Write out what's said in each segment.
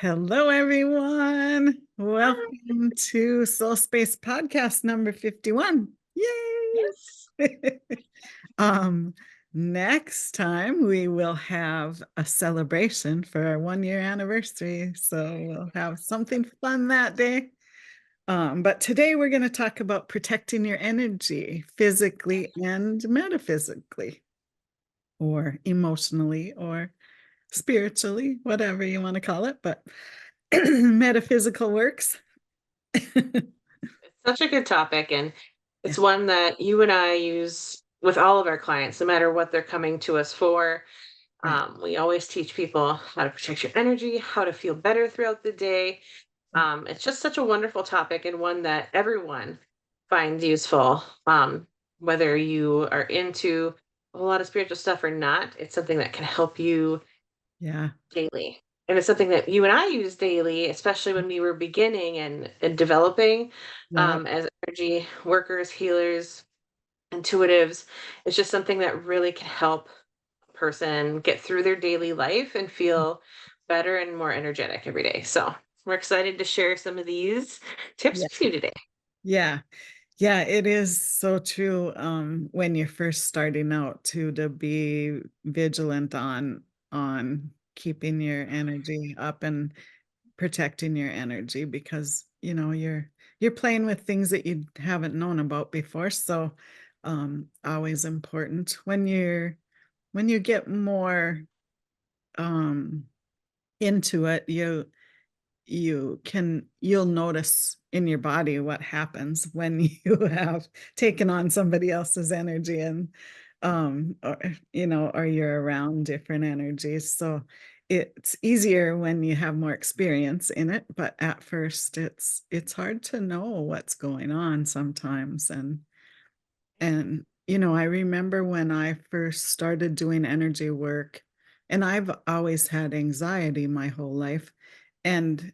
Hello, everyone. Welcome to SoulSpace podcast number 51. Yes. Yay! um, Next time we will have a celebration for our 1 year anniversary. So we'll have something fun that day. But today we're going to talk about protecting your energy physically and metaphysically, or emotionally, or spiritually, whatever you want to call it. But metaphysical works. It's such a good topic, and Yeah, it's one that you and I use with all of our clients, no matter what they're coming to us for. right. We always teach people how to protect your energy, how to feel better throughout the day. Yeah, It's just such a wonderful topic and one that everyone finds useful. Whether you are into a lot of spiritual stuff or not, it's something that can help you yeah, daily. And it's something that you and I use daily, especially when we were beginning and developing yeah, as energy workers, healers, intuitives. It's just something that really can help a person get through their daily life and feel better and more energetic every day. So we're excited to share some of these tips yeah, with you today. yeah. Yeah, it is so true. When you're first starting out to be vigilant on keeping your energy up and protecting your energy, because you're playing with things that you haven't known about before. So always important when you get more um into it, you'll notice in your body what happens when you have taken on somebody else's energy, and or or you're around different energies. So it's easier when you have more experience in it, but at first it's hard to know what's going on sometimes. And I remember when I first started doing energy work, and I've always had anxiety my whole life. And,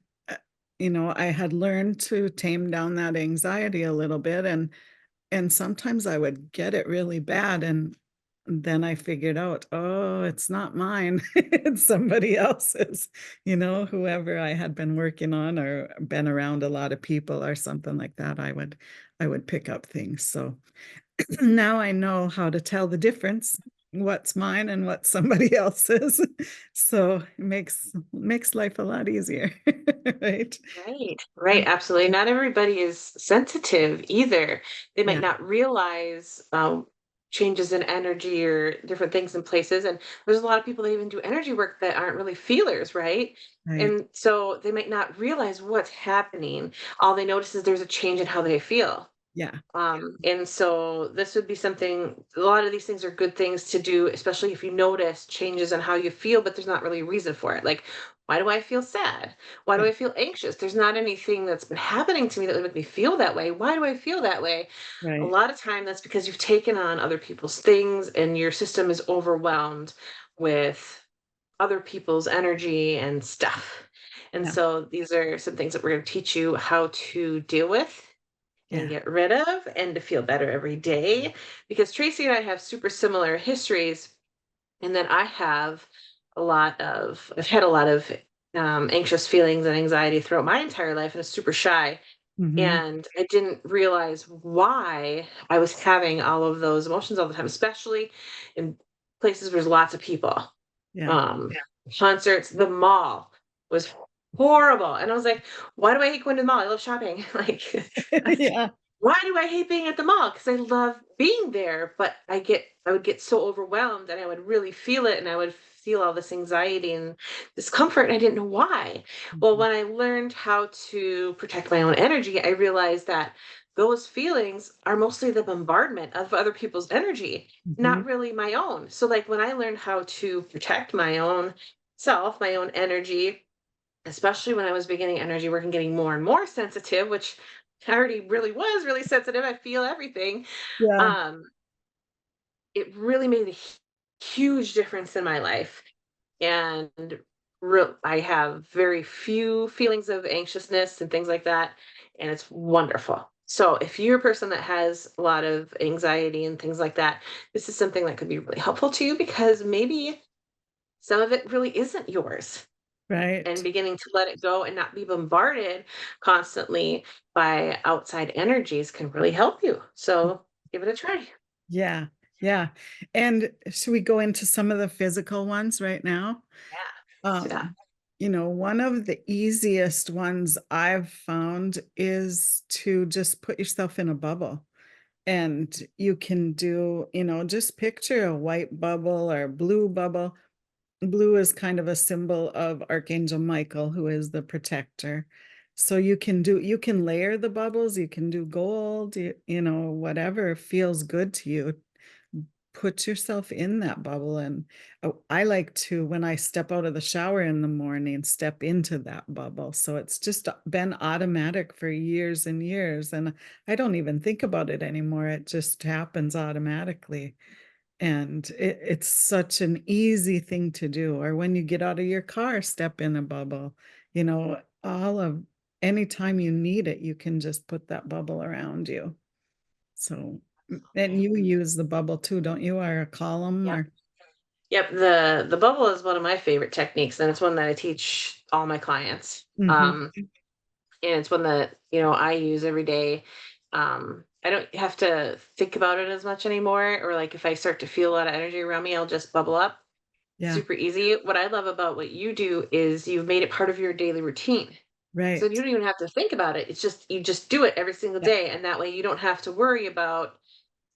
I had learned to tame down that anxiety a little bit. And sometimes I would get it really bad. And then I figured out, oh, it's not mine, it's somebody else's, whoever I had been working on or been around a lot of people or something like that, I would pick up things. So now I know how to tell the difference, what's mine and what somebody else's. So it makes life a lot easier, right? Right, right, absolutely. Not everybody is sensitive either. They might Yeah, not realize changes in energy or different things in places. And there's a lot of people that even do energy work that aren't really feelers, right? right. And so they might not realize what's happening. All they notice is there's a change in how they feel. Yeah, And so this would be something, a lot of these things are good things to do, especially if you notice changes in how you feel, but there's not really a reason for it. Like, why do I feel sad? Why do yeah, I feel anxious? There's not anything that's been happening to me that would make me feel that way. Why do I feel that way? A right. lot of time that's because you've taken on other people's things and your system is overwhelmed with other people's energy and stuff. And Yeah, so these are some things that we're going to teach you how to deal with and yeah. get rid of and to feel better every day. Because Tracy and I have super similar histories, and then I've had a lot of anxious feelings and anxiety throughout my entire life and was super shy. Hmm. And I didn't realize why I was having all of those emotions all the time, especially in places where there's lots of people. Yeah. Concerts, the mall was horrible. And I was like, why do I hate going to the mall? I love shopping. Like, Yeah. why do I hate being at the mall? Because I love being there, but I would get so overwhelmed and I would really feel it and I would feel all this anxiety and discomfort and I didn't know why. Well, Mhm. when I learned how to protect my own energy, I realized that those feelings are mostly the bombardment of other people's energy, Mhm. not really my own. So like when I learned how to protect my own self, my own energy, especially when I was beginning energy work and getting more and more sensitive, which I already really was really sensitive. I feel everything. Yeah. Um, it really made a huge difference in my life. And I have very few feelings of anxiousness and things like that. And it's wonderful. So if you're a person that has a lot of anxiety and things like that, this is something that could be really helpful to you because maybe some of it really isn't yours. and Right. beginning to let it go and not be bombarded constantly by outside energies can really help you. So give it a try. Yeah. Yeah. And should we go into some of the physical ones right now? Yeah, let's do that. Um, one of the easiest ones I've found is to just put yourself in a bubble. And you can do, just picture a white bubble or blue bubble. Blue is kind of a symbol of Archangel Michael, who is the protector. So you can layer the bubbles, you can do gold, whatever feels good to you. Put yourself in that bubble. And I like to, when I step out of the shower in the morning, step into that bubble. So it's just been automatic for years and years. And I don't even think about it anymore. It just happens automatically. And it's such an easy thing to do. Or when you get out of your car, step in a bubble. All of anytime you need it, you can just put that bubble around you. So, and Okay. you use the bubble too, don't you? Or a column Yep. or Yep. The bubble is one of my favorite techniques, and it's one that I teach all my clients. hmm And it's one that, I use every day. I don't have to think about it as much anymore. Or like if I start to feel a lot of energy around me, I'll just bubble up. yeah, Super easy. What I love about what you do is you've made it part of your daily routine. So you right. don't even have to think about it. It's just you just do it every single Yeah, day. And that way you don't have to worry about,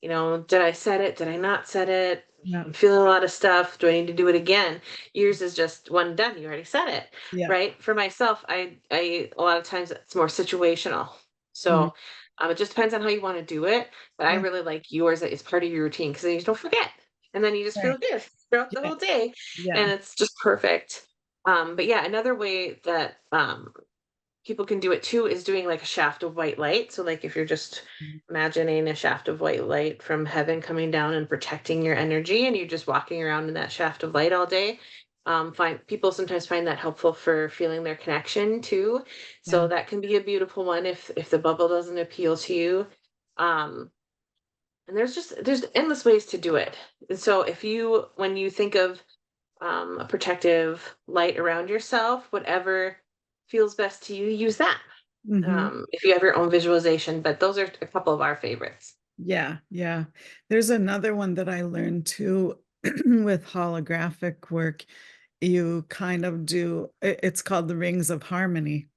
did I set it? Did I not set it? yeah, I'm feeling a lot of stuff. Do I need to do it again? Yours is just one done. You already said it, yeah. right? For myself, I a lot of times it's more situational. mhm, So it just depends on how you want to do it. But I Yeah, really like yours that is part of your routine because then you don't forget, and then you just feel right. good throughout the Yeah, whole day, yeah, and it's just perfect. But yeah, another way that people can do it too is doing like a shaft of white light. So like if you're just mhm, imagining a shaft of white light from heaven coming down and protecting your energy and you're just walking around in that shaft of light all day. Find people sometimes find that helpful for feeling their connection too. yeah, So that can be a beautiful one if the bubble doesn't appeal to you. Um, and there's endless ways to do it. And so if you when you think of a protective light around yourself, whatever feels best to you, use that. hmm If you have your own visualization, but those are a couple of our favorites. yeah, yeah. There's another one that I learned too with holographic work. You kind of do, it's called the Rings of Harmony.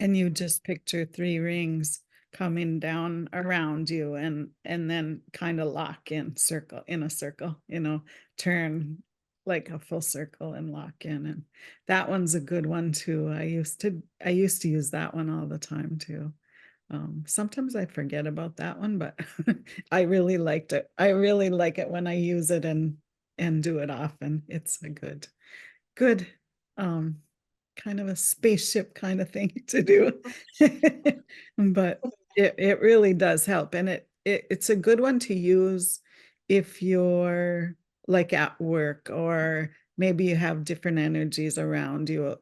And you just picture three rings coming down around you and then kind of lock in a circle, turn like a full circle and lock in. And that one's a good one too. I used to use that one all the time too. Sometimes I forget about that one, but I really liked it. I really like it when I use it and do it often. It's a good um kind of a spaceship kind of thing to do. But it really does help. And it's a good one to use if you're like at work or maybe you have different energies around you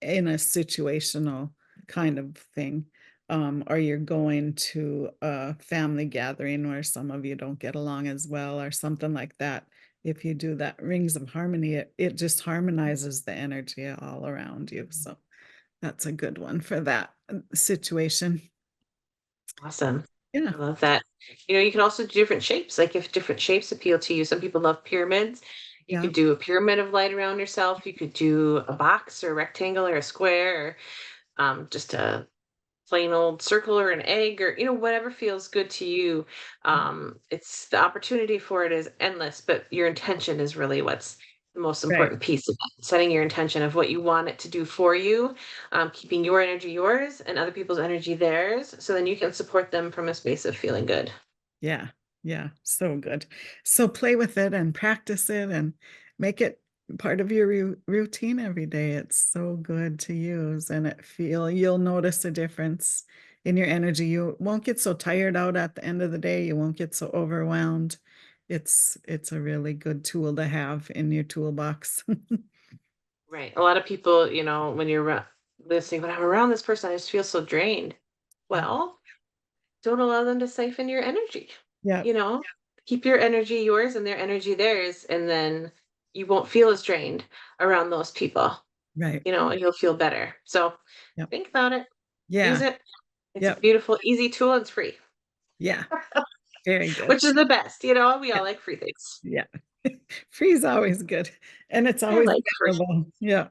in a situational kind of thing. Or you're going to a family gathering where some of you don't get along as well or something like that. If you do that rings of harmony, it just harmonizes the energy all around you. So that's a good one for that situation. Awesome. Yeah. I love that. You can also do different shapes. Like if different shapes appeal to you, some people love pyramids. You Yeah. could do a pyramid of light around yourself. You could do a box or a rectangle or a square or just a plain old circle or an egg or whatever feels good to you. It's the opportunity for it is endless, but your intention is really what's the most Right. important piece of it. Setting your intention of what you want it to do for you, keeping your energy yours and other people's energy theirs, so then you can support them from a space of feeling good. Yeah. Yeah. So good. So play with it and practice it and make it part of your routine every day. It's so good to use and you'll notice a difference in your energy. You won't get so tired out at the end of the day. You won't get so overwhelmed. It's a really good tool to have in your toolbox. Right. A lot of people, when you're listening, when I'm around this person, I just feel so drained. Yeah. Well, don't allow them to siphon your energy. Yeah. You know, keep your energy yours and their energy theirs, and then you won't feel as drained around those people. Right. and you'll feel better. So Yep. think about it, use Yeah. it. It's a Yep. beautiful, easy tool. And it's free, Yeah. Very good. which is the best. We Yeah. all like free things. Yeah. Free is always good, and it's I always like free. available. Yeah.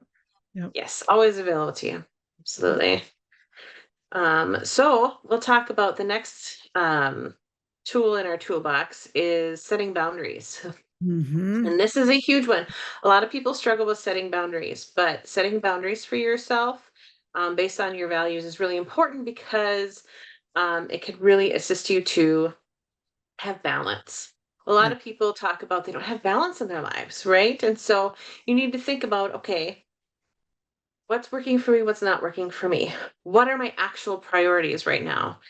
Yep. Yes, always available to you. Absolutely. So we'll talk about the next tool in our toolbox is setting boundaries. Mhm. And this is a huge one. A lot of people struggle with setting boundaries, but setting boundaries for yourself based on your values is really important because it can really assist you to have balance. A lot Yeah. of people talk about they don't have balance in their lives, right? And so you need to think about, okay, what's working for me, what's not working for me? What are my actual priorities right now?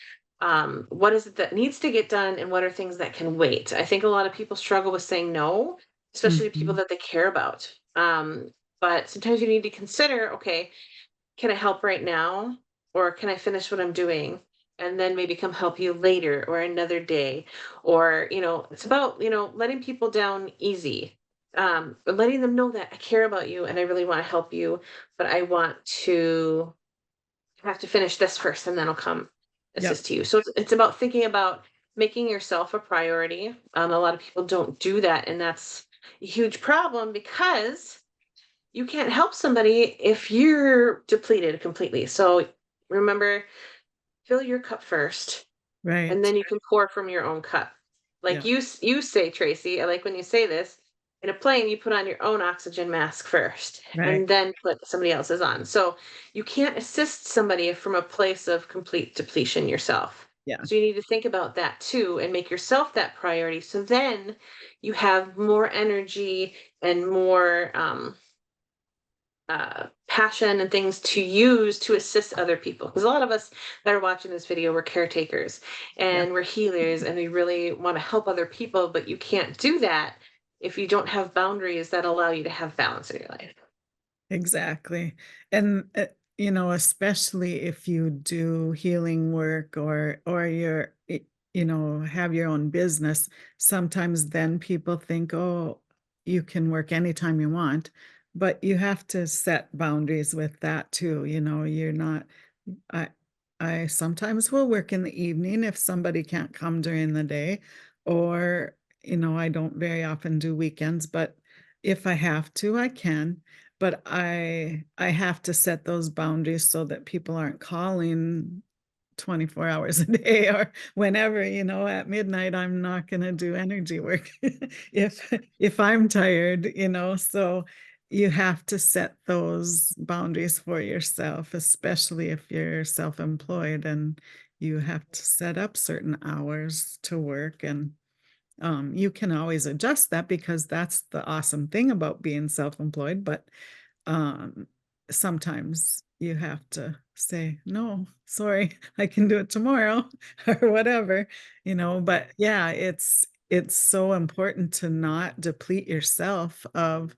What is it that needs to get done, and what are things that can wait? I think a lot of people struggle with saying no, especially to people Mhm. that they care about. But sometimes you need to consider, okay, can I help right now? Or can I finish what I'm doing and then maybe come help you later or another day? Or, it's about, letting people down easy. But letting them know that I care about you and I really want to help you, but I want to have to finish this first and then I'll come Yep. assist you. So it's about thinking about making yourself a priority. A lot of people don't do that, and that's a huge problem because you can't help somebody if you're depleted completely. So remember, fill your cup first, and Right. then you can pour from your own cup. Like Yeah. you say, Tracy, I like when you say this. In a plane, you put on your own oxygen mask first, Right. and then put somebody else's on. So you can't assist somebody from a place of complete depletion yourself. Yeah. So you need to think about that too, and make yourself that priority. So then you have more energy and more passion and things to use to assist other people. Because a lot of us that are watching this video, we're caretakers Yeah. and we're healers and we really want to help other people, but you can't do that if you don't have boundaries that allow you to have balance in your life. Exactly. And, especially if you do healing work or have your own business, sometimes then people think, "Oh, you can work anytime you want," but you have to set boundaries with that too, you're not I I sometimes will work in the evening if somebody can't come during the day, or, I don't very often do weekends, but if I have to, I can. But I have to set those boundaries so that people aren't calling 24 hours a day or whenever, at midnight, I'm not gonna do energy work if I'm tired, so you have to set those boundaries for yourself, especially if you're self-employed and you have to set up certain hours to work, and you can always adjust that because that's the awesome thing about being self-employed, but um, sometimes you have to say, "No, sorry, I can do it tomorrow," or whatever, but yeah, it's so important to not deplete yourself of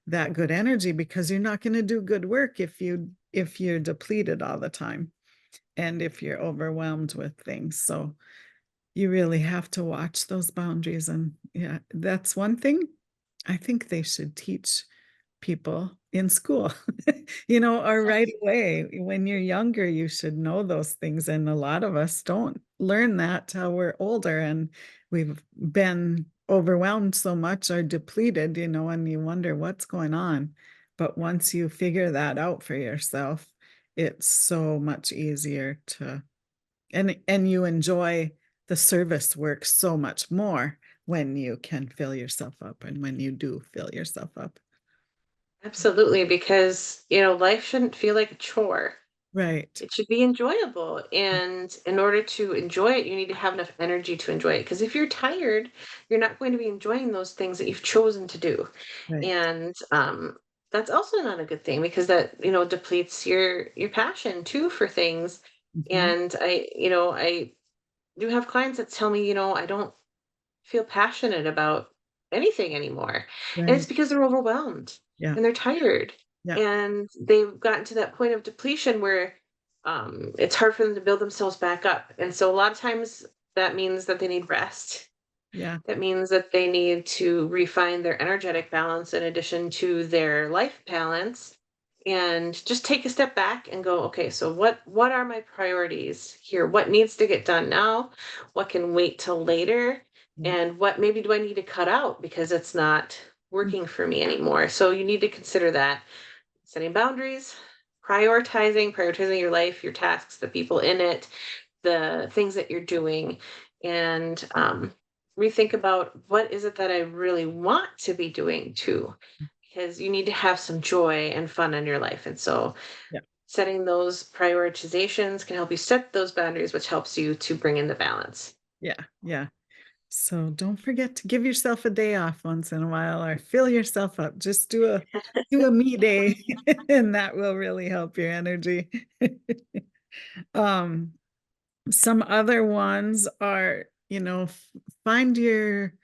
that good energy because you're not gonna do good work if you're depleted all the time and if you're overwhelmed with things, so you really have to watch those boundaries, and yeah, that's one thing I think they should teach people in school, or right away. When you're younger, you should know those things, and a lot of us don't learn that till we're older, and we've been overwhelmed so much or depleted, and you wonder what's going on. But once you figure that out for yourself, it's so much easier to and you enjoy the service work so much more when you can fill yourself up and when you do fill yourself up. Absolutely, because life shouldn't feel like a chore. Right, It should be enjoyable. And in order to enjoy it, you need to have enough energy to enjoy it. Because if you're tired, you're not going to be enjoying those things that you've chosen to do. right. And that's also not a good thing because that, depletes your passion too for things. Mhm. And I do have clients that tell me, I don't feel passionate about anything anymore. And it's Right. because they're overwhelmed Yeah, and they're tired yeah, and they've gotten to that point of depletion where it's hard for them to build themselves back up. And so a lot of times that means that they need rest. yeah, That means that they need to refine their energetic balance in addition to their life balance and just take a step back and go, okay, so what are my priorities here? What needs to get done now? What can wait till later? Yeah. And what maybe do I need to cut out because it's not Mm. working for me anymore? So you need to consider that, setting boundaries, prioritizing your life, your tasks, the people in it, the things that you're doing, and rethink about what is it that I really want to be doing too, because you need to have some joy and fun in your life. And so Yeah. setting those prioritizations can help you set those boundaries, which helps you to bring in the balance. Yeah. Yeah. So don't forget to give yourself a day off once in a while or fill yourself up. Just do a me day and that will really help your energy. Um, some other ones are, find your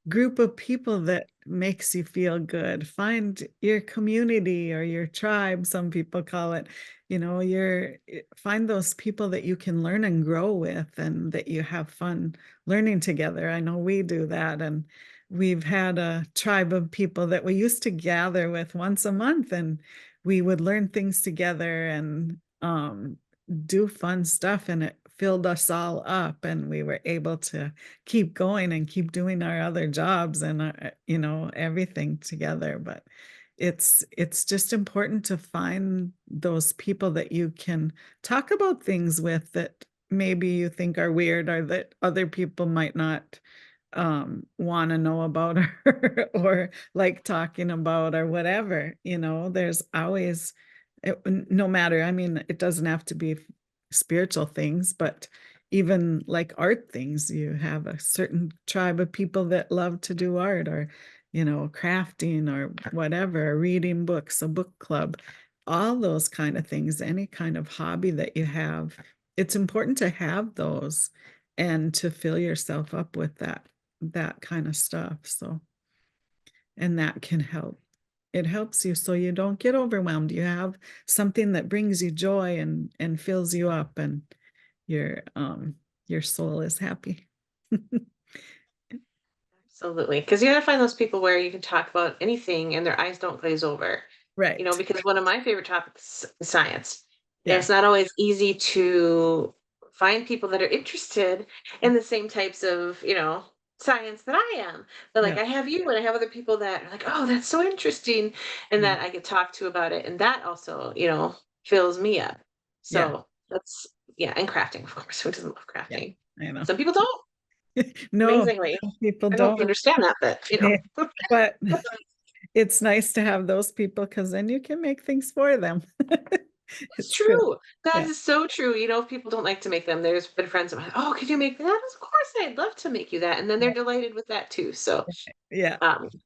group of people that makes you feel good. Find your community or your tribe, some people call it. Find those people that you can learn and grow with and that you have fun learning together. I know we do that. And we've had a tribe of people that we used to gather with once a month, and we would learn things together and do fun stuff, and it filled us all up, and we were able to keep going and keep doing our other jobs and everything together. But it's just important to find those people that you can talk about things with that maybe you think are weird or that other people might not want to know about or like talking about or whatever. There's always no matter, I mean, it doesn't have to be spiritual things, but even like art things, you have a certain tribe of people that love to do art or crafting or whatever, reading books, a book club, all those kind of things, any kind of hobby that you have. It's important to have those and to fill yourself up with that kind of stuff. So, and that can help. It helps you so you don't get overwhelmed. You have something that brings you joy and fills you up, and your soul is happy. Absolutely. Because you got to find those people where you can talk about anything and their eyes don't glaze over. Right. Because one of my favorite topics is science. And Yeah. it's not always easy to find people that are interested in the same types of, science that I am. But like Yeah. I have you and I have other people that are like, oh, that's so interesting. And Yeah. that I could talk to about it. And that also, fills me up. Yeah. So that's, yeah. And crafting, of course. Who doesn't love Yeah. crafting? I know. Some people don't, No, amazingly. some people I don't don't. understand that, but Yeah. But it's nice to have those people because then you can make things for them. It's It's good. true. That Yeah. is so true. If people don't like to make them, there's been friends of mine, "Oh, could you make that?" Of course, I'd love to make you that, and then they're delighted with that too. So, Yeah.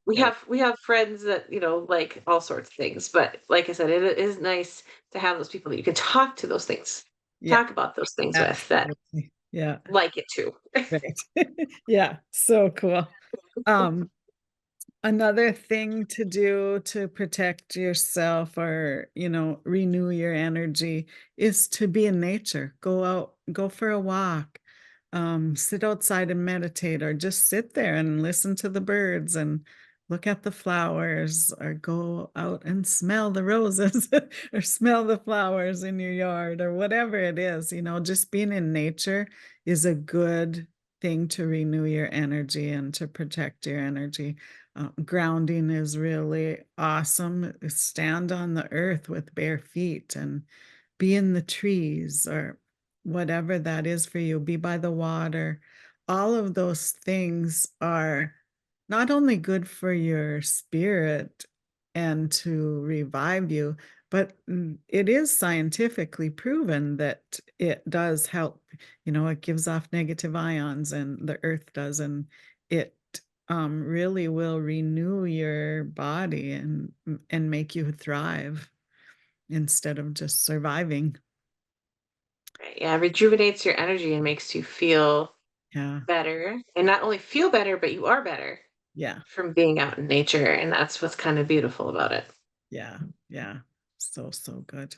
we Yeah. have friends that, like all sorts of things, but like I said, it is nice to have those people that you can talk to those things, Yeah. talk about those things with that Absolutely. Yeah. like it too. Right. Yeah. So cool. Um, Another thing to do to protect yourself or, renew your energy is to be in nature. Go out, go for a walk, sit outside and meditate, or just sit there and listen to the birds and look at the flowers, or go out and smell the roses or smell the flowers in your yard or whatever it is. Just being in nature is a good thing to renew your energy and to protect your energy. Grounding is really awesome. Stand on the earth with bare feet and be in the trees or whatever that is for you. Be by the water. All of those things are not only good for your spirit and to revive you, but it is scientifically proven that it does help. It gives off negative ions, and the earth does, and it really will renew your body and make you thrive instead of just surviving. Right, yeah, rejuvenates your energy and makes you feel Yeah, better, and not only feel better, but you are better yeah, from being out in nature, and that's what's kind of beautiful about it. yeah, yeah. So, so good.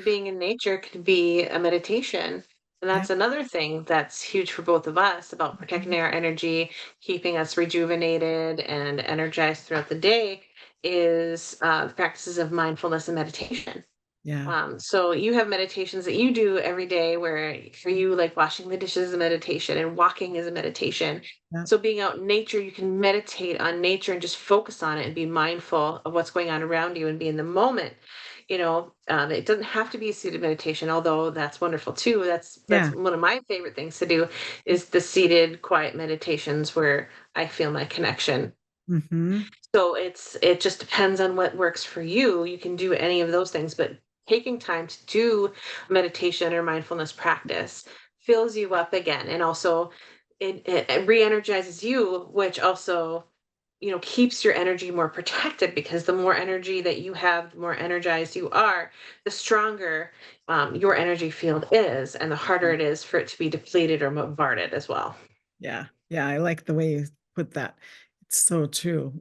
Being in nature can be a meditation. And Yeah. that's another thing that's huge for both of us about protecting our energy, keeping us rejuvenated and energized throughout the day is practices of mindfulness and meditation. Yeah. So you have meditations that you do every day where for you, like washing the dishes is a meditation and walking is a meditation. Yeah. So being out in nature, you can meditate on nature and just focus on it and be mindful of what's going on around you and be in the moment. It doesn't have to be a seated meditation, although that's wonderful too. That's Yeah. one of my favorite things to do is the seated, quiet meditations where I feel my connection. Mm-hmm. So it just depends on what works for you. You can do any of those things, but taking time to do meditation or mindfulness practice fills you up again, and also it re-energizes you, which also keeps your energy more protected, because the more energy that you have, the more energized you are, the stronger your energy field is, and the harder it is for it to be depleted or bombarded as well. Yeah. Yeah. I like the way you put that. It's so true.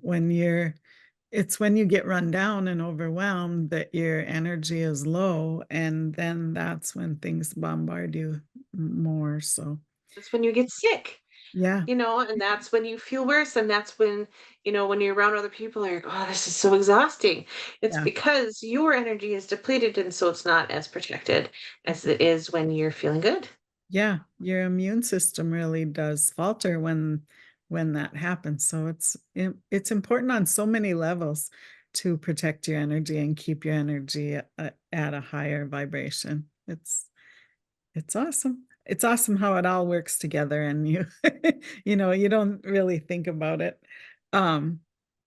It's when you get run down and overwhelmed that your energy is low, and then that's when things bombard you more. So, That's when you get sick. yeah. And that's when you feel worse. And that's when you're around other people, you're like, oh, this is so exhausting. It's Yeah. because your energy is depleted. And so it's not as protected as it is when you're feeling good. Yeah, your immune system really does falter when that happens. So it's important on so many levels to protect your energy and keep your energy at a higher vibration. It's awesome. It's awesome how it all works together, and you you don't really think about it. Um,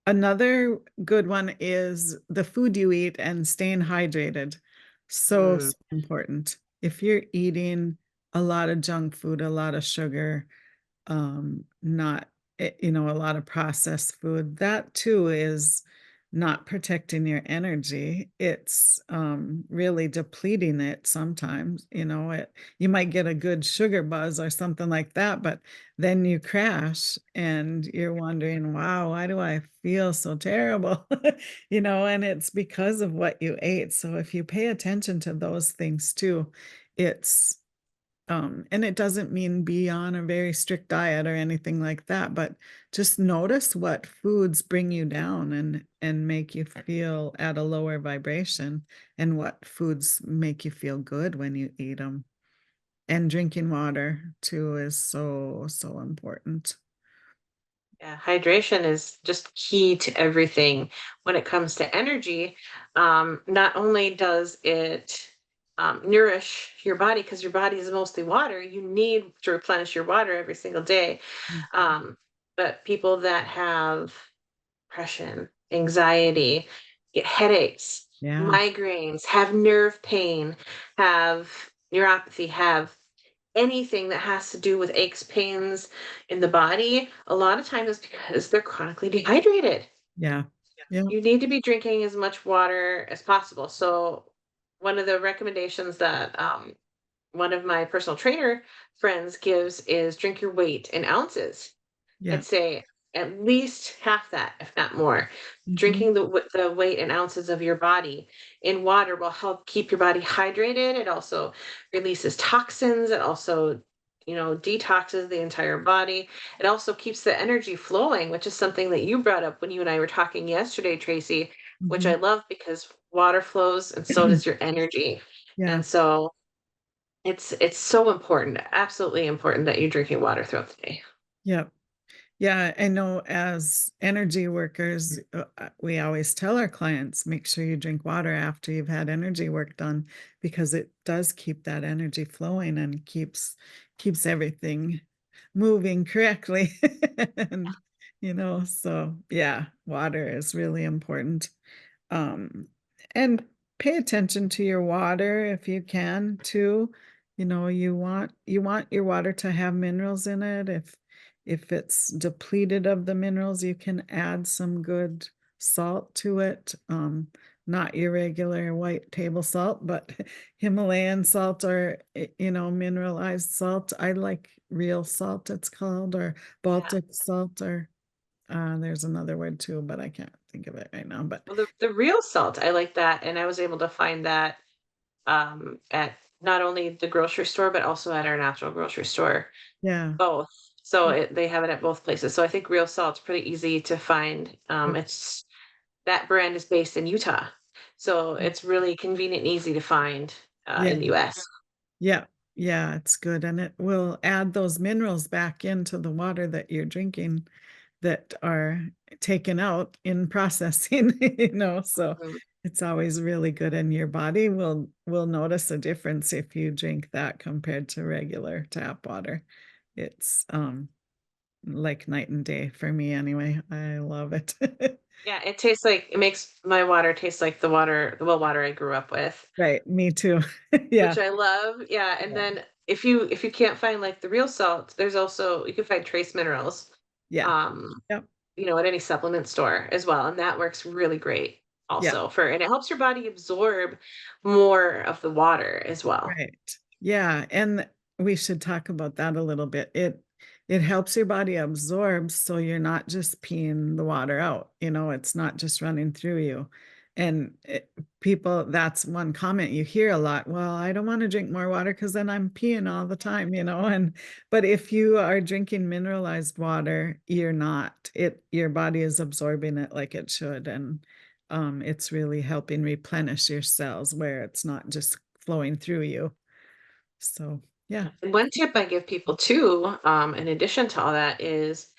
Another good one is the food you eat and staying hydrated. So, Mm, so important. If you're eating a lot of junk food, a lot of sugar, not a lot of processed food, that too is not protecting your energy. It's really depleting it sometimes. You might get a good sugar buzz or something like that, but then you crash and you're wondering, wow, why do I feel so terrible? And it's because of what you ate. So if you pay attention to those things too, it's and it doesn't mean be on a very strict diet or anything like that, but just notice what foods bring you down and make you feel at a lower vibration, and what foods make you feel good when you eat them. And drinking water too is so, so important. yeah, hydration is just key to everything when it comes to energy. Not only does it nourish your body, because your body is mostly water, you need to replenish your water every single day. Mhm. Um, but people that have depression, anxiety, get headaches, Yeah, migraines, have nerve pain, have neuropathy, have anything that has to do with aches, pains in the body, a lot of times it's because they're chronically dehydrated. yeah, yeah, You need to be drinking as much water as possible. So, one of the recommendations that one of my personal trainer friends gives is drink your weight in ounces. yeah. I'd say at least half that, if not more. Mhm. Drinking the weight in ounces of your body in water will help keep your body hydrated. It also releases toxins. It also, detoxes the entire body. It also keeps the energy flowing, which is something that you brought up when you and I were talking yesterday, Tracy, which I Mhm. love because water flows and so does your energy. Yeah, And so it's so important, absolutely important that you're drinking water throughout the day. yeah. Yeah, I know as energy workers, we always tell our clients, make sure you drink water after you've had energy work done, because it does keep that energy flowing and keeps everything moving correctly. And so yeah, water is really important. Um, and pay attention to your water if you can too. You want your water to have minerals in it. If it's depleted of the minerals, you can add some good salt to it. Not your regular white table salt, but Himalayan salt, or mineralized salt. I like real salt, it's called, or Yeah. Baltic salt, or there's another word too, but I can't think of it right now. But Well, the real salt, I like that, and I was able to find that at not only the grocery store, but also at our natural grocery store, yeah, both. So they have it at both places. So I think real salt's pretty easy to find. yep, It's that brand is based in Utah. So it's really convenient and easy to find Yeah. in the US. Yeah. Yeah, it's good. And it will add those minerals back into the water that you're drinking that are taken out in processing, so Mhm. it's always really good. And your body will notice a difference if you drink that compared to regular tap water. It's like night and day for me anyway. I love it. Yeah, it tastes like it makes my water taste like the well water I grew up with, Right, me too. Yeah, which I love. Yeah, and yeah, then if you can't find like the real salt, there's also you can find trace minerals. yeah, Um, yep, at any supplement store as well, and that works really great yeah. also for and it helps your body absorb more of the water as well. Right. Yeah, and we should talk about that a little bit. It helps your body absorb so you're not just peeing the water out, it's not just running through you. And people, that's one comment you hear a lot. Well, I don't want to drink more water because then I'm peeing all the time, and but if you are drinking mineralized water, you're not. Your body is absorbing it like it should, and it's really helping replenish your cells where it's not just flowing through you. So, yeah. And one tip I give people too, in addition to all that, is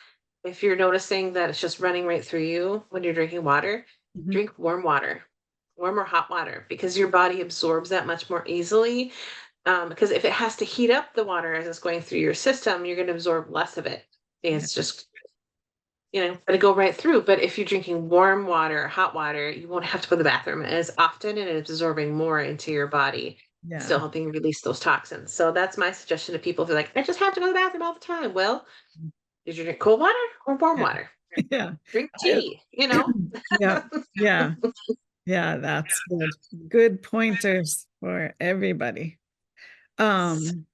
if you're noticing that it's just running right through you when you're drinking water, Mhm. drink warm or hot water, because your body absorbs that much more easily. Because if it has to heat up the water as it's going through your system, you're going to absorb less of it. Yeah, It's just going to go right through. But if you're drinking warm water, hot water, you won't have to go to the bathroom as often and it's absorbing more into your body, still yeah. helping release those toxins. So that's my suggestion to people who are like, I just have to go to the bathroom all the time. Well, did you drink cold water or warm Yeah, water? yeah. Drink I tea. Yeah, yeah, yeah, that's good. Good pointers for everybody. Um,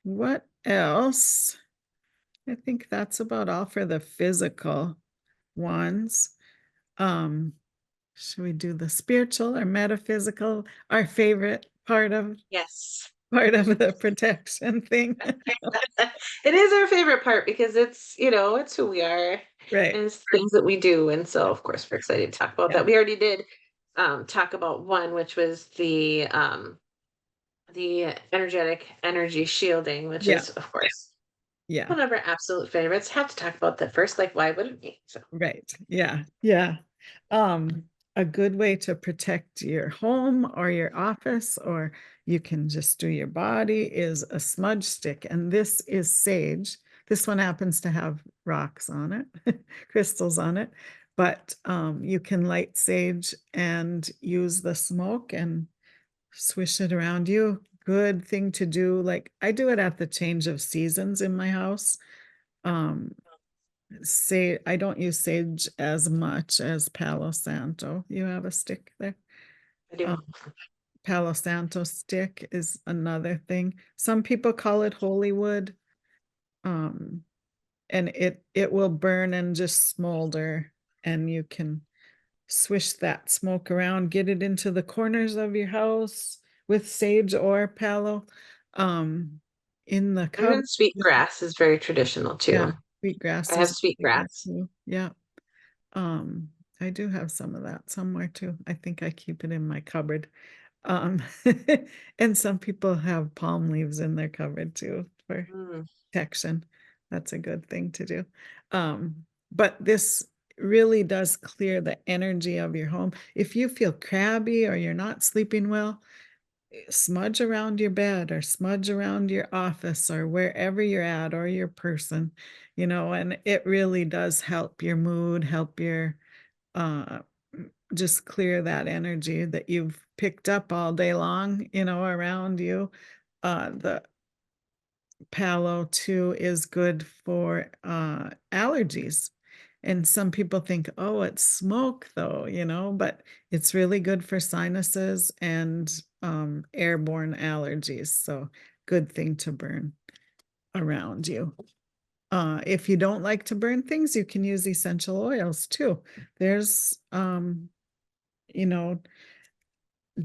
what else? I think that's about all for the physical ones. Um, should we do the spiritual or metaphysical? Our favorite Yes. part of the protection thing. It is our favorite part because it's who we are Right. and it's things that we do. And so, of course, we're excited to talk about Yeah. that. We already did talk about one, which was the energetic energy shielding, which Yeah. is, of course, Yeah. one of our absolute favorites. Have to talk about that first. Like, why wouldn't we? So, Right. Yeah. Yeah. Um, a good way to protect your home or your office, or you can just do your body, is a smudge stick. And this is sage. This one happens to have rocks on it, crystals on it. But you can light sage and use the smoke and swish it around you. Good thing to do. Like I do it at the change of seasons in my house. Um, say I don't use sage as much as Palo Santo. You have a stick there. I do. Um, Palo Santo stick is another thing. Some people call it holy wood. Um, and it will burn and just smolder, and you can swish that smoke around, get it into the corners of your house with sage or palo. Um, in the cupboard. Even sweetgrass is very traditional Yeah, too. wheatgrass I have is really good sweetgrass. too. Yeah. Um, I do have some of that somewhere too. I think I keep it in my cupboard. Um, and some people have palm leaves in their cupboard too for Mm. protection. That's a good thing to do. But this really does clear the energy of your home. If you feel crabby or you're not sleeping well, smudge around your bed or smudge around your office or wherever you're at or your person, and it really does help your mood, help your uh just clear that energy that you've picked up all day long, around you. The Palo too is good for allergies. And some people think, oh, it's smoke though, but it's really good for sinuses and airborne allergies. So good thing to burn around you. If you don't like to burn things, you can use essential oils too. There's you know,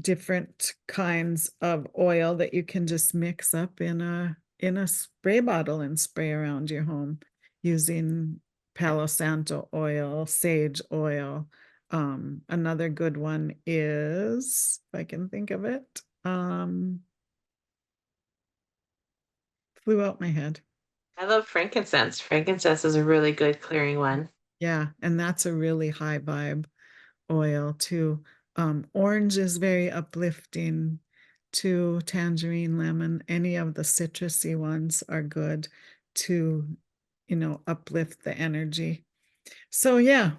different kinds of oil that you can just mix up in a spray bottle and spray around your home using Palo Santo oil, sage oil, Another good one is, if I can think of it, flew out my head. I love frankincense. Frankincense is a really good clearing one. Yeah, and that's a really high vibe oil too. Orange is very uplifting too. Tangerine, lemon, any of the citrusy ones are good to, uplift the energy. So yeah,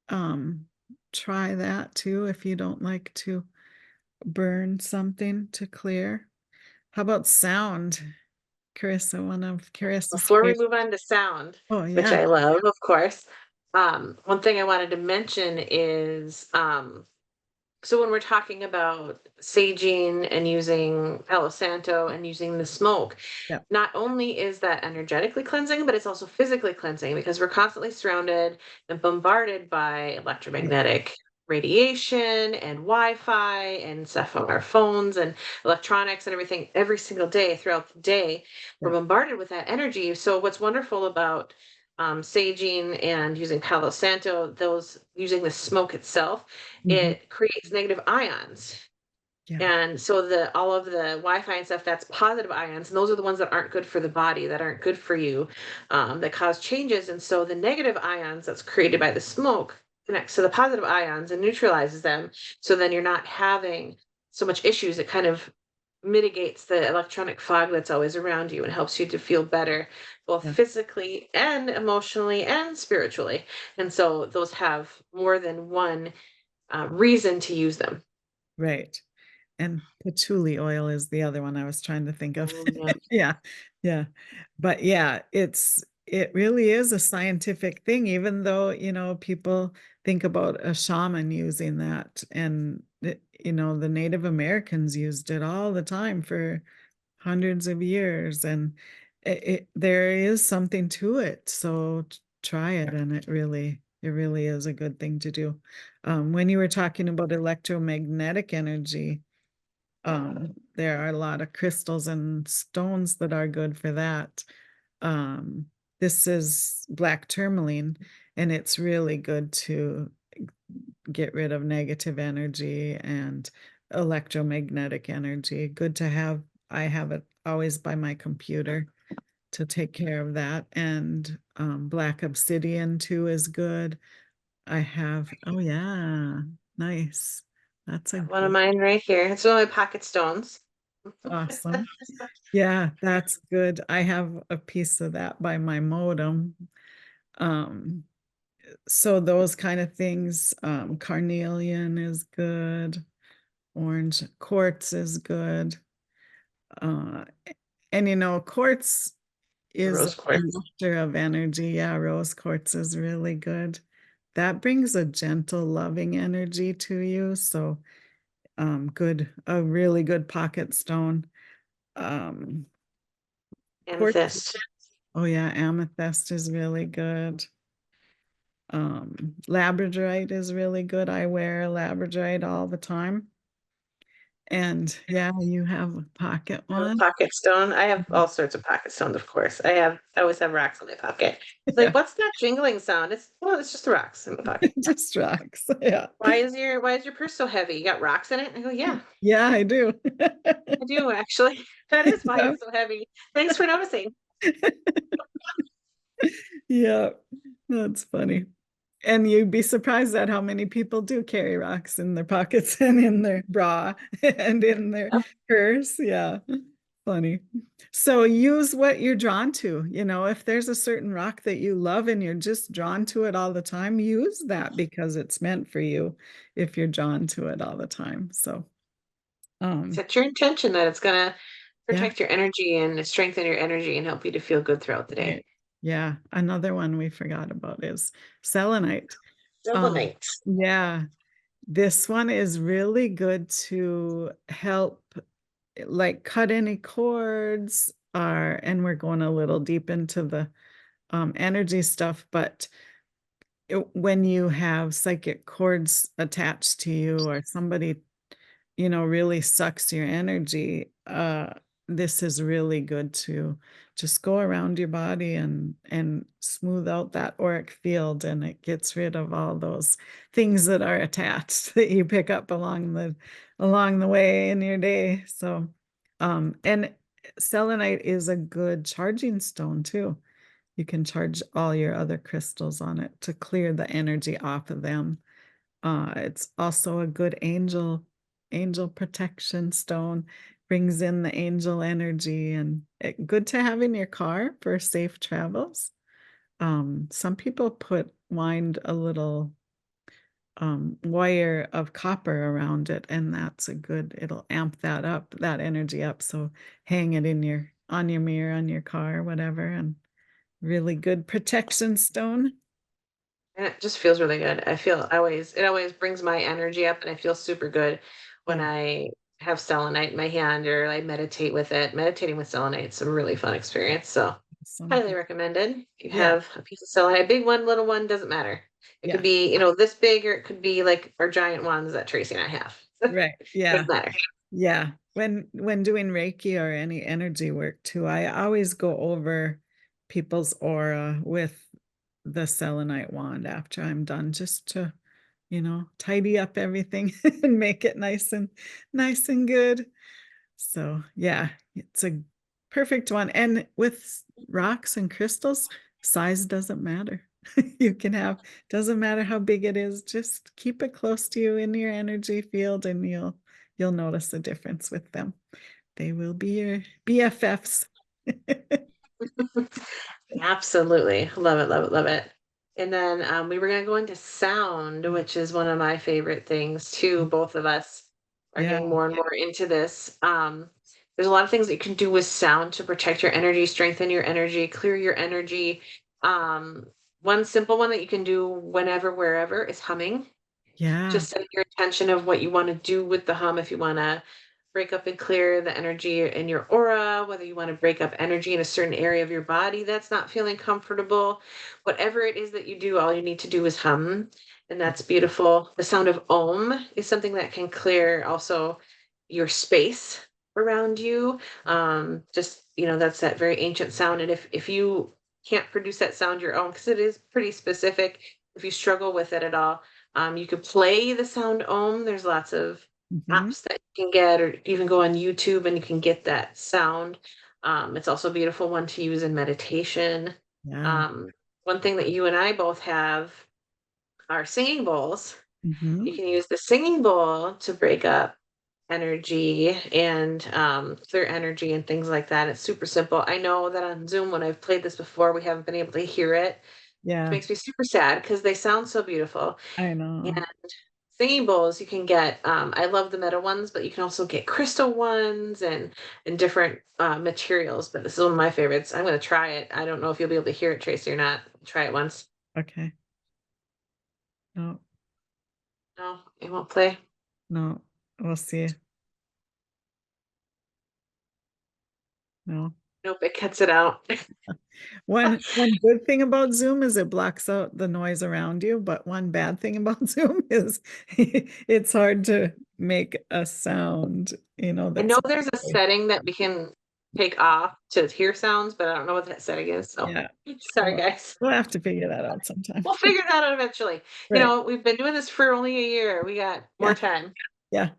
um, try that too if you don't like to burn something to clear. How about sound? Carissa, one of Carissa's Before we favorite. move on to sound, Oh which yeah, I love, of course, one thing I wanted to mention is so when we're talking about saging and using Palo Santo and using the smoke, yeah, not only is that energetically cleansing, but it's also physically cleansing because we're constantly surrounded and bombarded by yeah, electromagnetic radiation and Wi-Fi and stuff on our phones and electronics and everything every single day throughout the day. We're yeah. bombarded with that energy. So what's wonderful about saging and using Palo Santo, those using the smoke itself, Mhm. it creates negative ions. Yeah, And so the all of the Wi-Fi and stuff, that's positive ions, and those are the ones that aren't good for the body, that aren't good for you, that cause changes. And so the negative ions that's created by the smoke connects to the positive ions and neutralizes them. So then you're not having so much issues. It kind of mitigates the electronic fog that's always around you and helps you to feel better, both yeah, physically and emotionally and spiritually. And so those have more than one reason to use them. right. And patchouli oil is the other one I was trying to think of. Oh, yeah. Yeah, yeah. But yeah, it really is a scientific thing, even though, people think about a shaman using that. And, the Native Americans used it all the time for hundreds of years. And there is something to it. So try it. And it really is a good thing to do. When you were talking about electromagnetic energy, there are a lot of crystals and stones that are good for that. Um, this is black tourmaline, and it's really good to get rid of negative energy and electromagnetic energy. Good to have. I have it always by my computer to take care of that. And black obsidian too is good. I have, oh yeah, nice. That's a One of good, mine right here. It's one of my pocket stones. awesome. Yeah, that's good. I have a piece of that by my modem. Um, so those kind of things, carnelian is good, orange quartz is good. Uh, and quartz is a Rose quartz. conductor of energy. Yeah, rose quartz is really good. That brings a gentle, loving energy to you. So, a really good pocket stone. Um, quartz. Amethyst. Oh yeah, amethyst is really good. Labradorite is really good. I wear labradorite all the time. And yeah, you have a pocket I have a one. pocket stone. I have all sorts of pocket stones, of course. I always have rocks in my pocket. It's Yeah, like, what's that jingling sound? It's just the rocks in my pocket. just rocks. Yeah. Why is your purse so heavy? You got rocks in it? I go, yeah, Yeah, I do. I do actually. That is why Yeah. it's so heavy. Thanks for noticing. Yeah, that's funny. And you'd be surprised at how many people do carry rocks in their pockets and in their bra and in their Yep. purse. Yeah, funny. So use what you're drawn to. If there's a certain rock that you love and you're just drawn to it all the time, use that because it's meant for you if you're drawn to it all the time. So, um, Set your intention that it's gonna yeah, protect your energy and strengthen your energy and help you to feel good throughout the day. right. Yeah. Another one we forgot about is selenite. Um, Selenite. yeah, this one is really good to help like cut any cords and we're going a little deep into the energy stuff, but when you have psychic cords attached to you or somebody, really sucks your energy, this is really good to just go around your body and smooth out that auric field, and it gets rid of all those things that are attached that you pick up along the way in your day. So and selenite is a good charging stone too. You can charge all your other crystals on it to clear the energy off of them. It's also a good angel protection stone, brings in the angel energy, and good to have in your car for safe travels. Some people wind a little wire of copper around it, and that's a good, it'll amp that up, that energy up. So hang it in on your mirror, on your car, whatever, and really good protection stone. And it just feels really good. It always brings my energy up, and I feel super good when Yeah. I have selenite in my hand or I meditate with it. Meditating with selenite's a really fun experience. So Awesome. highly recommended. If you Yeah. have a piece of selenite, big one, little one, doesn't matter. It could Yeah. be, this big, or it could be like our giant ones that Tracy and I have. Right. Yeah. Doesn't matter. Yeah. When doing Reiki or any energy work too, I always go over people's aura with the selenite wand after I'm done, just to, tidy up everything and make it nice and good. So yeah, it's a perfect one. And with rocks and crystals, size doesn't matter. You can have, doesn't matter how big it is, just keep it close to you in your energy field, and you'll notice a difference with them. They will be your BFFs. Absolutely. Love it, love it, love it. And then we were going to go into sound, which is one of my favorite things too. Both of us are Yeah, getting more and more into this. There's a lot of things that you can do with sound to protect your energy, strengthen your energy, clear your energy. Um, One simple one that you can do whenever, wherever is humming. yeah. Just set your intention of what you want to do with the hum. If you want to break up and clear the energy in your aura, whether you want to break up energy in a certain area of your body that's not feeling comfortable, whatever it is that you do, all you need to do is hum. And that's beautiful. The sound of Om is something that can clear also your space around you. That's that very ancient sound. And if you can't produce that sound your own, because it is pretty specific, if you struggle with it at all, you could play the sound Om. There's lots of Hmm. apps that you can get, or you can go on YouTube and you can get that sound. It's also a beautiful one to use in meditation. Yeah. Um, One thing that you and I both have are singing bowls. You Hmm. can use the singing bowl to break up energy and clear energy and things like that. It's super simple. I know that on Zoom, when I've played this before, we haven't been able to hear it, which Yeah, makes me super sad because they sound so beautiful. I know. Singing bowls you can get, I love the metal ones, but you can also get crystal ones and different materials. But this is one of my favorites. I'm going to try it. I don't know if you'll be able to hear it, Tracy, or not. Try it once. Okay. No, No, it won't play. no, we'll see. No. Nope, it cuts it out. One good thing about Zoom is it blocks out the noise around you, but one bad thing about Zoom is it's hard to make a sound, I know that's there's a setting that we can take off to hear sounds, but I don't know what that setting is. So yeah. sorry, Well, guys. we'll have to figure that out sometime. We'll figure that out eventually. Right. We've been doing this for only a year. We got more Yeah. time. Yeah.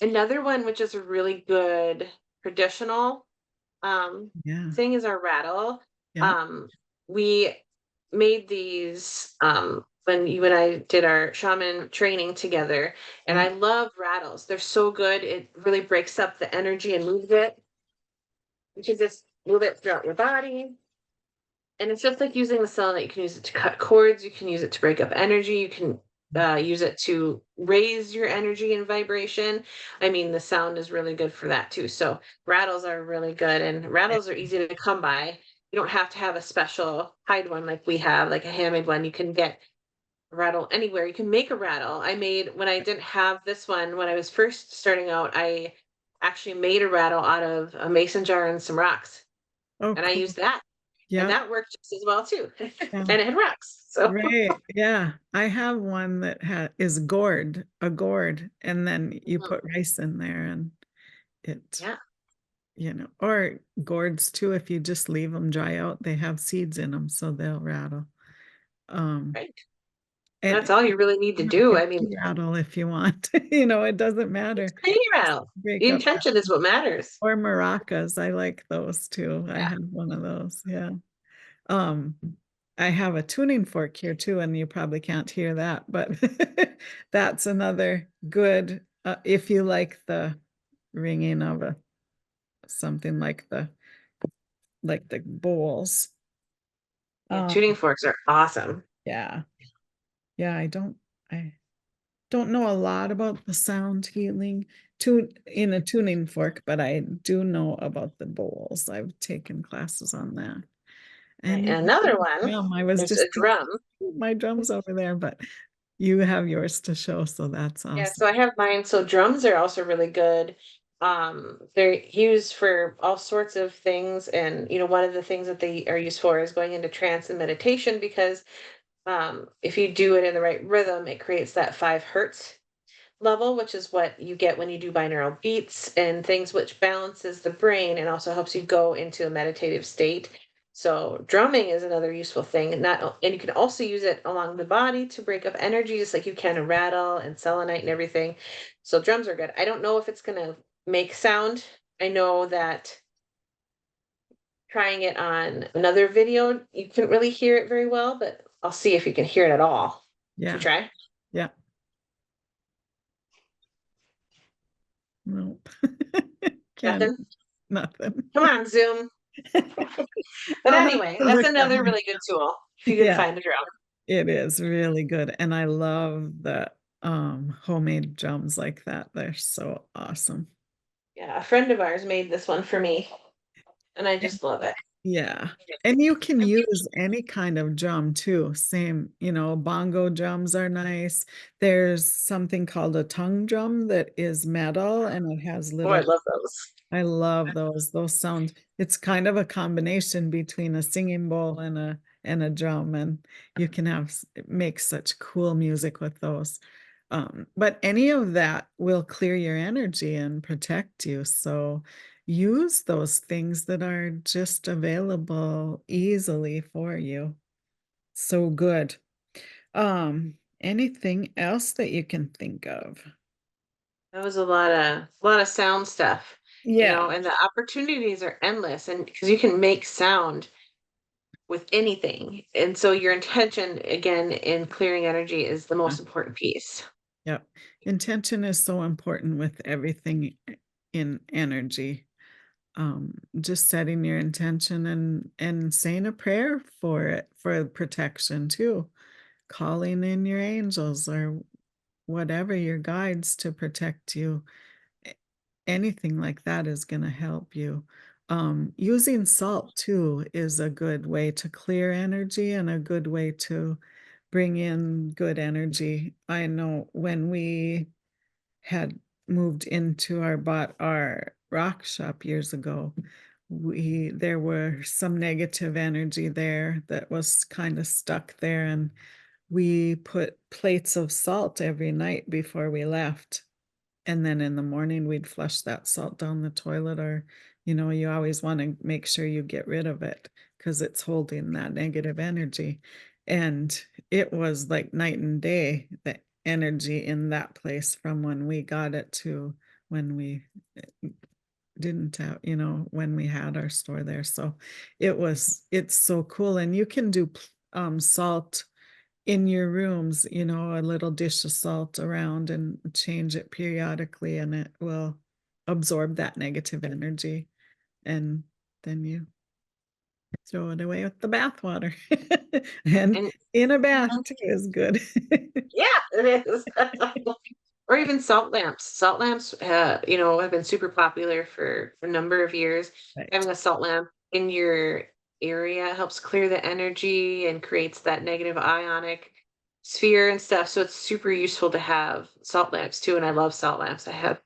Another one which is a really good traditional Yeah. thing is our rattle. Yeah. Um, we made these when you and I did our shaman training together, and Yeah. I love rattles. They're so good. It really breaks up the energy and moves it. You can just move it throughout your body. And it's just like using the selenite. You can use it to cut cords. You can use it to break up energy. You can use it to raise your energy and vibration. I mean, the sound is really good for that too. So rattles are really good, and rattles are easy to come by. You don't have to have a special hide one like we have, like a handmade one. You can get a rattle anywhere. You can make a rattle. I made, when I didn't have this one, when I was first starting out, I actually made a rattle out of a mason jar and some rocks, Oh, and I cool. used that, and Yeah. that worked just as well too. Yeah. And it had rocks. So Right. Yeah. I have one that is a gourd, and then you mhm, put rice in there, and it, yeah. or gourds too, if you just leave them dry out, they have seeds in them, so they'll rattle. Um, Right. and That's all you really need to you do. can I mean, rattle if you want, it doesn't matter. it's tiny rattle. Break The up intention is what matters. or maracas. I like those too. I Yeah. have one of those. Yeah. Um, I have a tuning fork here too, and you probably can't hear that, but that's another good, if you like the ringing of a something like the bowls. Yeah. Um, Tuning forks are awesome. yeah. Yeah, I don't know a lot about the sound healing in a tuning fork, but I do know about the bowls. I've taken classes on that. Right. And you And another one, I was there's just a drum. my drums over there, but you have yours to show, so that's Yeah, awesome. so I have mine. So drums are also really good. They're used for all sorts of things, and one of the things that they are used for is going into trance and meditation because if you do it in the right rhythm, it creates that 5 hertz level, which is what you get when you do binaural beats and things, which balances the brain and also helps you go into a meditative state. So drumming is another useful thing, and you can also use it along the body to break up energy, just like you can a rattle and selenite and everything. So drums are good. I don't know if it's gonna make sound. I know that trying it on another video, you couldn't really hear it very well, but I'll see if you can hear it at all. Should we Yeah, try? yeah. No. Can't Nothing. nothing. Come on, Zoom. But I'll have anyway, to that's look at another my really good tool if you can yeah, find a drum. it is really good. And I love the homemade drums like that. They're so awesome. Yeah, a friend of ours made this one for me, and I just love it. Yeah. And you can use any kind of drum too. Same, bongo drums are nice. There's something called a tongue drum that is metal and it has Oh, I little, love those. I love those. Those sound, it's kind of a combination between a singing bowl and a drum. And you can make such cool music with those. But any of that will clear your energy and protect you. So use those things that are just available easily for you. So good. Anything else that you can think of? That was a lot of sound stuff, Yeah. and the opportunities are endless, and because you can make sound with anything, and so your intention again in clearing energy is the most important piece. Yep. Intention is so important with everything in energy. Just setting your intention and saying a prayer for it for protection too. Calling in your angels or whatever your guides to protect you. A- Anything like that is going to help you. Using salt too is a good way to clear energy and a good way to bring in good energy. I know when we had moved into bought our rock shop years ago, there were some negative energy there that was kind of stuck there, and we put plates of salt every night before we left. And then in the morning, we'd flush that salt down the toilet, or, you always want to make sure you get rid of it because it's holding that negative energy. And it was like night and day, the energy in that place from when we got it to when we didn't have, when we had our store there. So it's so cool. And you can do salt in your rooms, a little dish of salt around and change it periodically, and it will absorb that negative energy. And then you throw it away with the bath water. And And in a bath too is good. yeah, it is. Or even salt lamps. Salt lamps, have been super popular for a number of years. Right. Having a salt lamp in your area helps clear the energy and creates that negative ionic sphere and stuff. So it's super useful to have salt lamps too. And I love salt lamps. I have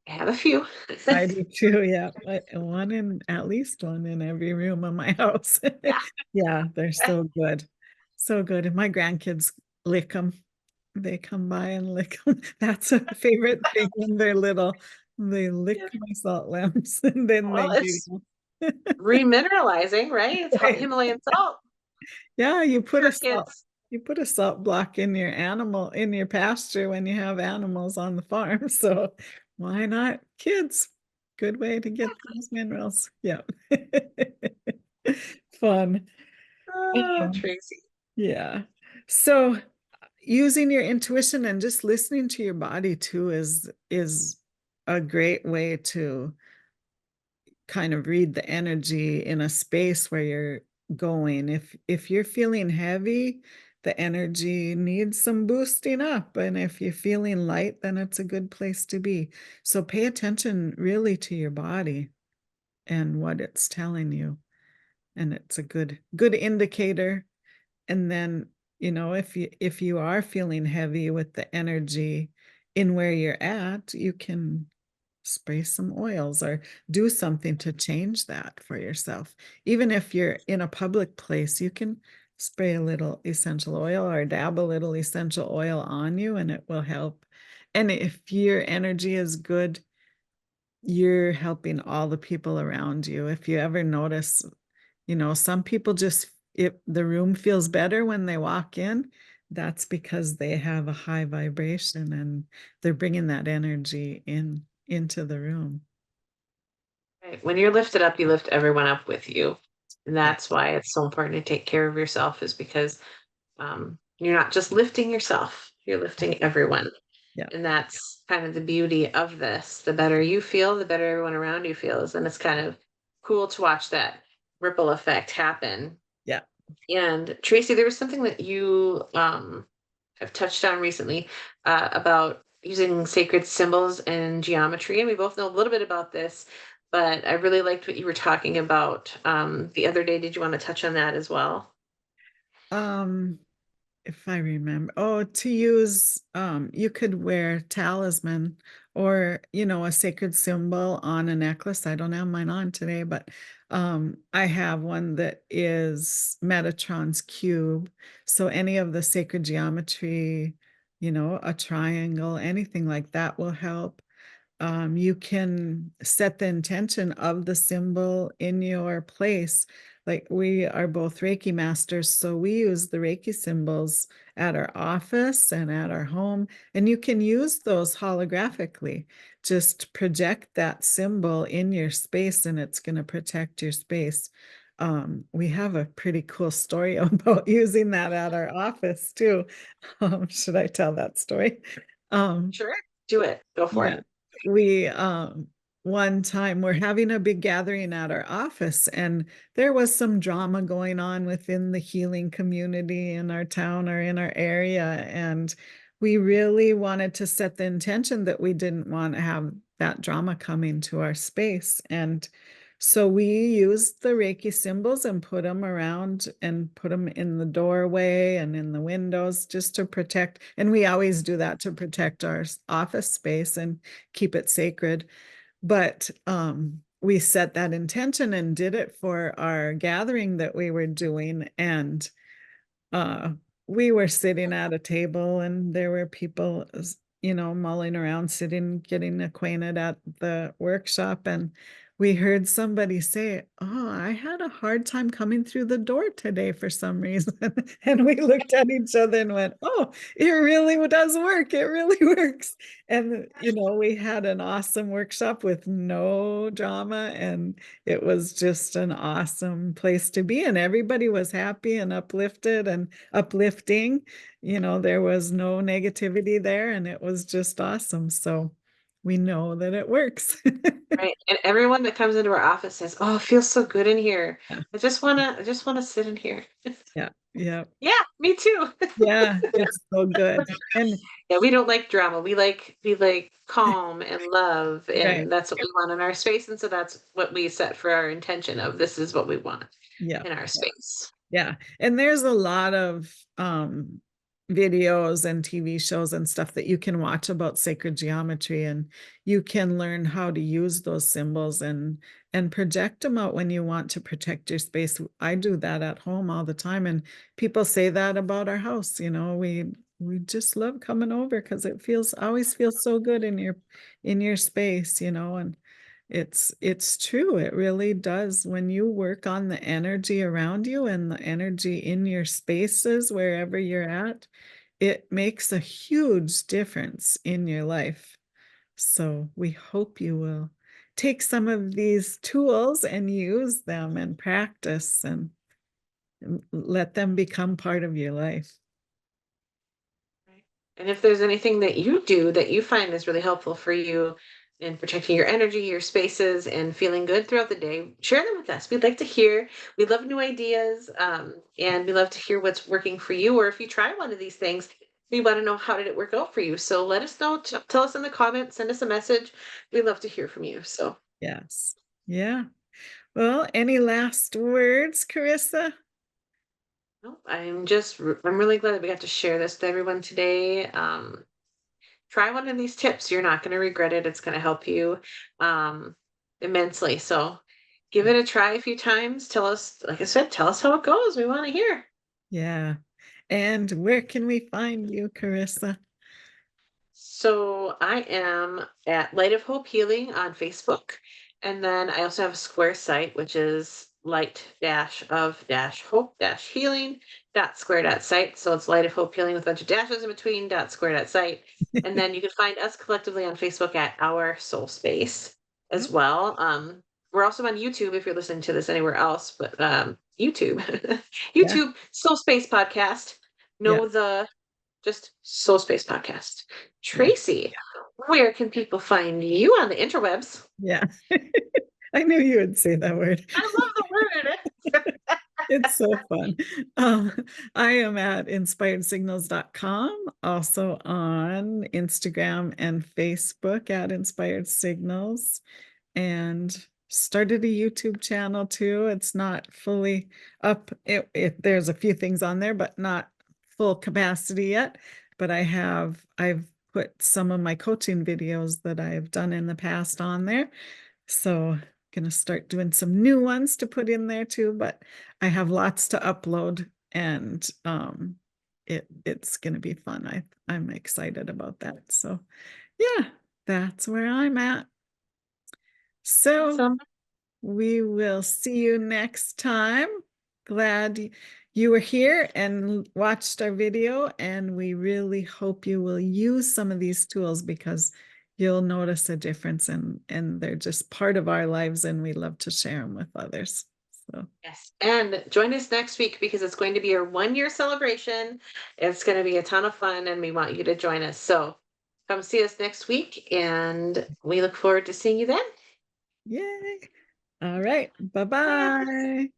a few. I do too, yeah. At least one in every room of my house. Yeah, they're Yeah. so good. So good. And my grandkids lick them. They come by and lick them. That's a favorite thing when they're little. They Yeah. lick my salt lamps and then Well, they it's giggle. remineralizing, right? It's hot Right. Himalayan salt Yeah, for kids. you put a salt block in your animal in your pasture when you have animals on the farm. So why not kids? Good way to get those minerals. Yeah. Fun. Oh, Um, Tracy. yeah. So using your intuition and just listening to your body too is a great way to kind of read the energy in a space where you're going. If you're feeling heavy, the energy needs some boosting up. And if you're feeling light, then it's a good place to be. So pay attention really to your body and what it's telling you. And it's a good indicator. And then, if you are feeling heavy with the energy in where you're at, you can spray some oils or do something to change that for yourself. Even if you're in a public place, you can spray a little essential oil or dab a little essential oil on you and it will help. And if your energy is good, you're helping all the people around you. If you ever notice, some people just, if the room feels better when they walk in, that's because they have a high vibration and they're bringing that energy into the room. Right. When you're lifted up, you lift everyone up with you. And Yeah, that's why it's so important to take care of yourself, is because you're not just lifting yourself, you're lifting everyone. yeah, And that's kind of the beauty of this. The better you feel, the better everyone around you feels. And it's kind of cool to watch that ripple effect happen. yeah. And Tracy, there was something that you have touched on recently about using sacred symbols and geometry. And we both know a little bit about this, but I really liked what you were talking about the other day. Did you want to touch on that as well? Um, if I remember, oh, to use, you could wear talisman or, a sacred symbol on a necklace. I don't have mine on today, but I have one that is Metatron's cube. So any of the sacred geometry, a triangle, anything like that will help. You can set the intention of the symbol in your place. Like we are both Reiki masters, so we use the Reiki symbols at our office and at our home, and you can use those holographically. Just project that symbol in your space, and it's going to protect your space. We have a pretty cool story about using that at our office too. Should I tell that story? Um, Sure. Do it. Go for yeah, it. we one time we're having a big gathering at our office and there was some drama going on within the healing community in our town or in our area and we really wanted to set the intention that we didn't want to have that drama come into our space and so we used the Reiki symbols and put them around and put them in the doorway and in the windows just to protect. And we always do that to protect our office space and keep it sacred. But we set that intention and did it for our gathering that we were doing. And uh, we were sitting at a table and there were people, mulling around, sitting, getting acquainted at the workshop. And we heard somebody say, "Oh, I had a hard time coming through the door today for some reason." And we looked at each other and went, "Oh, it really does work. It really works." And, we had an awesome workshop with no drama and it was just an awesome place to be. And everybody was happy and uplifted and uplifting. There was no negativity there and it was just awesome. So we know that it works. Right. And everyone that comes into our office says, "Oh, it feels so good in here. Yeah, I just wanna sit in here." yeah, yeah, Yeah, me too. yeah. It's so good. And Yeah, we don't like drama. We like calm and love, right. and that's what we want in our space. And so that's what we set for our intention of this is what we want Yeah. in our space. Yeah. And there's a lot of videos and TV shows and stuff that you can watch about sacred geometry and you can learn how to use those symbols and project them out when you want to protect your space. I do that at home all the time and people say that about our house, we we just love coming over because it feels always feels so good in your space, and it's true. It really does. When you work on the energy around you and the energy in your spaces wherever you're at, it makes a huge difference in your life. So we hope you will take some of these tools and use them and practice and let them become part of your life. Right. And if there's anything that you do that you find is really helpful for you in protecting your energy, your spaces, and feeling good throughout the day, share them with us. We'd like to hear. We love new ideas, and we love to hear what's working for you. Or if you try one of these things, we want to know how did it work out for you. So let us know. Tell us in the comments. Send us a message. We'd love to hear from you. So Yes. Yeah. Well, any last words, Carissa? no, I'm really glad that we got to share this with everyone today. Try one of these tips. You're not going to regret it. It's going to help you um, immensely. So give Yeah. it a try a few times. Tell us, like I said, tell us how it goes. We want to hear. Yeah. And where can we find you, Carissa? So I am at Light of Hope Healing on Facebook. And then I also have a Square site, which is light dash of dash hope dash healing dot square dot site. So it's Light of Hope Healing with a bunch of dashes in between dot square dot site. And then you can find us collectively on Facebook at Our Soul Space as Oh, well. We're also on YouTube if you're listening to this anywhere else, but YouTube, yeah. YouTube Soul Space Podcast. Yeah. Know the just Soul Space Podcast. Yeah. Tracy, where can people find you on the interwebs? Yeah. I knew you would say that word. I love the word. It's so fun. Um, I am at inspiredsignals.com, also on Instagram and Facebook at Inspired Signals, and started a YouTube channel too. It's not fully up. There's a few things on there, but not full capacity yet. But I've put some of my coaching videos that I've done in the past on there. So gonna start doing some new ones to put in there too, but I have lots to upload and it's gonna be fun. I'm excited about that. So yeah, that's where I'm at. So Awesome. we will see you next time. Glad you were here and watched our video, and we really hope you will use some of these tools because you'll notice a difference and they're just part of our lives and we love to share them with others. So Yes. And join us next week because it's going to be our 1 year celebration. It's going to be a ton of fun and we want you to join us. So come see us next week and we look forward to seeing you then. yay. All right. Bye. Bye-bye.